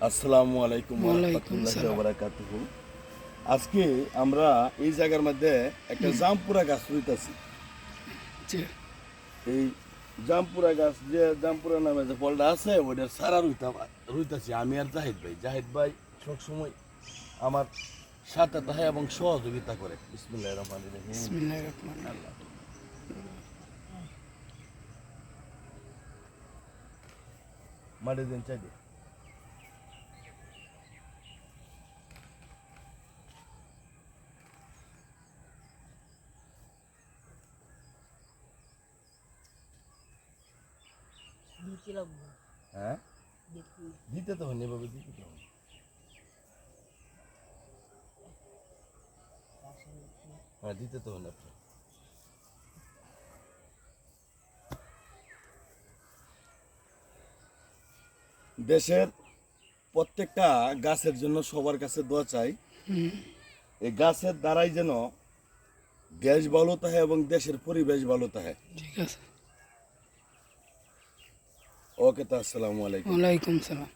আসসালামু আলাইকুম ওয়া রাহমাতুল্লাহি ওয়া বারাকাতুহু। আজকে আমরা এই জায়গার মধ্যে একটা জামপুরা গাছ রুইতাছি। এই জামপুরা গাছ যে জামপুরা নামে যে ফলটা আছে ওইটার সারা রুইতাছি আমি আর জাহিদ ভাই সবসময় আমার সাথে থাকে এবং সহযোগিতা করে। বিসমিল্লাহির রহমানির রহিম। বিসমিল্লাহির রহমানির রহিম। মাটি দিন চাইতে হ্যাঁ দিতে তো হয়নি এভাবে দিতে তো হয়নি। হ্যাঁ দিতে তো হয়নি আপনার। দেশের প্রত্যেকটা গাছের জন্য সবার কাছে দোয়া চাই। এই গাছের দ্বারাই যেন দেশ ভালো থাকে এবং দেশের পরিবেশ ভালো থাকে। ঠিক আছে। ওকে, তো আসসালামু আলাইকুম। ওয়ালাইকুম সালাম।